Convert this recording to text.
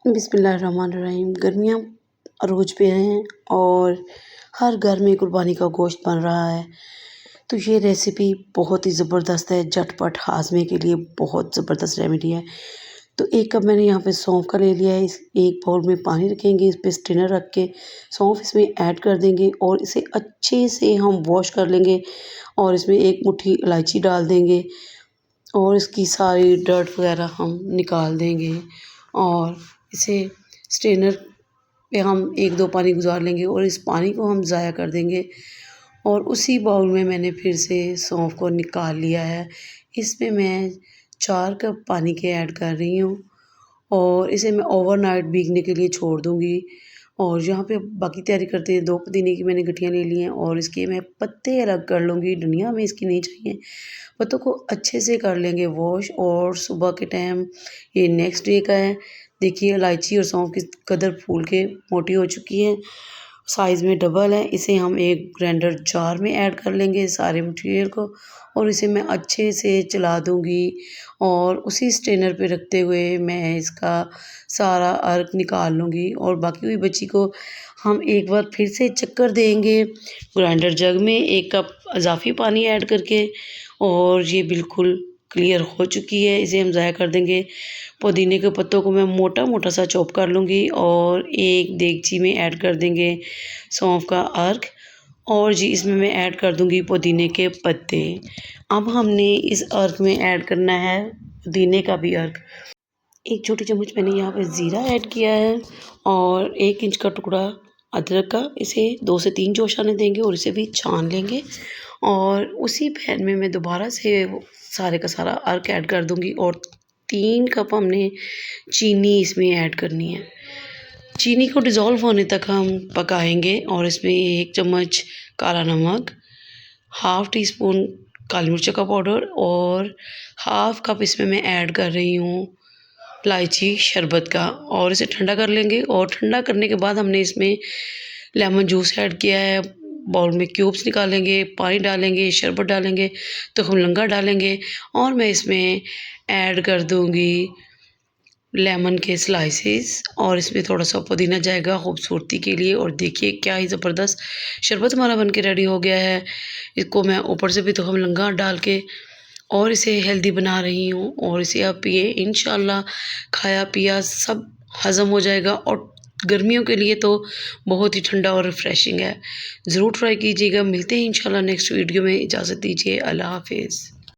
बिस्मिल्लाहिर्रहमानिर्रहीम। गर्मियाँ अरूज पे हैं और हर घर में कुर्बानी का गोश्त बन रहा है। तो ये रेसिपी बहुत ही ज़बरदस्त है, झटपट हाज़मे के लिए बहुत ज़बरदस्त रेमेडी है। तो 1 कप मैंने यहाँ पे सौंफ का ले लिया है। इस 1 बाउल में पानी रखेंगे, इस पे स्ट्रेनर रख के सौंफ इसमें ऐड कर देंगे और इसे अच्छे से हम वॉश कर लेंगे और इसमें 1 मुट्ठी इलायची डाल देंगे और इसकी सारी डर्ट वगैरह हम निकाल देंगे और इसे स्ट्रेनर पे हम 1-2 पानी गुजार लेंगे और इस पानी को हम ज़ाया कर देंगे और उसी बाउल में मैंने फिर से सौंफ को निकाल लिया है। इसमें मैं 4 कप पानी के ऐड कर रही हूँ और इसे मैं ओवरनाइट भीगने के लिए छोड़ दूँगी। और यहाँ पे बाकी तैयारी करते हैं। 2 पुदीने की मैंने गठियाँ ले ली हैं और इसके मैं पत्ते अलग कर लूँगी, डंडियाँ हमें इसकी नहीं चाहिए। पत्तों को अच्छे से कर लेंगे वॉश और सुबह के टाइम ये नेक्स्ट डे का है। देखिए इलायची और सौंफ किस कदर फूल के मोटी हो चुकी है, साइज़ में डबल है। इसे हम एक ग्राइंडर जार में ऐड कर लेंगे सारे मटेरियल को और इसे मैं अच्छे से चला दूँगी और उसी स्ट्रेनर पे रखते हुए मैं इसका सारा अर्क निकाल लूँगी और बाकी हुई बची को हम एक बार फिर से चक्कर देंगे ग्राइंडर जग में 1 कप इजाफ़ी पानी ऐड करके और ये बिल्कुल क्लियर हो चुकी है। इसे हम ज़ाया कर देंगे। पुदीने के पत्तों को मैं मोटा-मोटा सा चॉप कर लूँगी और एक देगची में ऐड कर देंगे सौंफ का अर्क और जी इसमें मैं ऐड कर दूँगी पुदीने के पत्ते। अब हमने इस अर्क में ऐड करना है पुदीने का भी अर्क। 1 छोटी चम्मच मैंने यहाँ पे ज़ीरा ऐड किया है और 1 इंच का टुकड़ा अदरक का। इसे 2 से 3 जोश आने देंगे और इसे भी छान लेंगे और उसी पैन में मैं दोबारा से सारे का सारा अर्क ऐड कर दूँगी और 3 कप हमने चीनी इसमें ऐड करनी है। चीनी को डिज़ोल्व होने तक हम पकाएंगे और इसमें 1 चम्मच काला नमक, हाफ़ टी स्पून काली मिर्च का पाउडर और हाफ़ कप इसमें मैं ऐड कर रही हूँ इलायची शरबत का और इसे ठंडा कर लेंगे और ठंडा करने के बाद हमने इसमें लेमन जूस ऐड किया है। बाउल में क्यूब्स निकालेंगे, पानी डालेंगे, शरबत डालेंगे, तुखमलंगा डालेंगे और मैं इसमें ऐड कर दूँगी लेमन के स्लाइसेस और इसमें थोड़ा-सा पुदीना जाएगा खूबसूरती के लिए। और देखिए क्या ही ज़बरदस्त शरबत हमारा बनके रेडी हो गया है। इसको मैं ऊपर से भी तुखमलंगा डाल के और इसे हेल्दी बना रही हूँ और इसे आप पिए, इंशाल्लाह खाया पिया सब हज़म हो जाएगा और गर्मियों के लिए तो बहुत ही ठंडा और रिफ्रेशिंग है। ज़रूर ट्राई कीजिएगा। मिलते हैं इंशाल्लाह नेक्स्ट वीडियो में। इजाज़त दीजिए। अल्लाह हाफ़िज़।